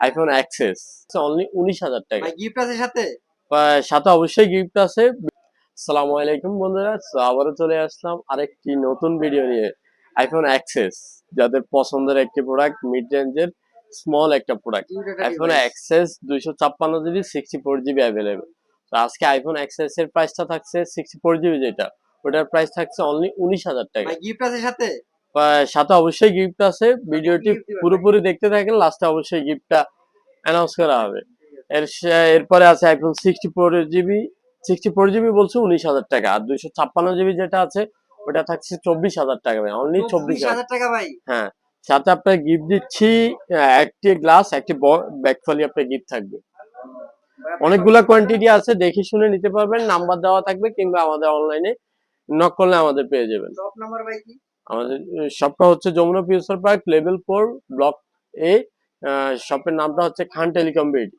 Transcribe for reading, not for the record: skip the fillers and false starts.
IPhone access only 19,000 টাকা। Gift আছে সাথে? সাথে অবশ্যই গিফট আছে। আসসালামু আলাইকুম বন্ধুরা, তো আবারও চলে আসলাম আরেকটি নতুন ভিডিও নিয়ে। আইফোন অ্যাক্সেস যাদের পছন্দের একটি প্রোডাক্ট, মিড রেঞ্জের স্মল একটা product. IPhone access 256 GB 64 GB available. তো আজকে আইফোন অ্যাক্সেস এর প্রাইসটা থাকছে 64 জিবি, যেটা ওটার প্রাইস থাকছে অনলি 19,000 টাকা। গিফট আছে সাথে? সাথে অবশ্যই গিফট আছে। ভিডিওটি পুরোপুরি দেখতে থাকেন, লাস্টে অবশ্যই গিফটটা অ্যানাউন্স করা হবে। এরপরে আছে আইফোন 64 জিবি 64 জিবি বলছে 19,000 টাকা, আর 256 জিবি যেটা আছে ওটা থাকছে 24,000 টাকা ভাই, অনলি 24,000 টাকা ভাই। হ্যাঁ, সাথে আপনার গিফট দিচ্ছি একটি গ্লাস, একটি ব্যাকফলি আপনার গিফট থাকবে। অনেকগুলা কোয়ান্টিটি আছে, দেখে শুনে নিতে পারবেন। নাম্বার দেওয়া থাকবে কিংবা আমাদের অনলাইনে নক করলে আমাদের পেয়ে যাবেন। শপ নাম্বার ভাই কি? আমাদের শপটা হচ্ছে Jamuna Future Park level 4 block এ। শপের নামটা হচ্ছে খান টেলিকম বিডি।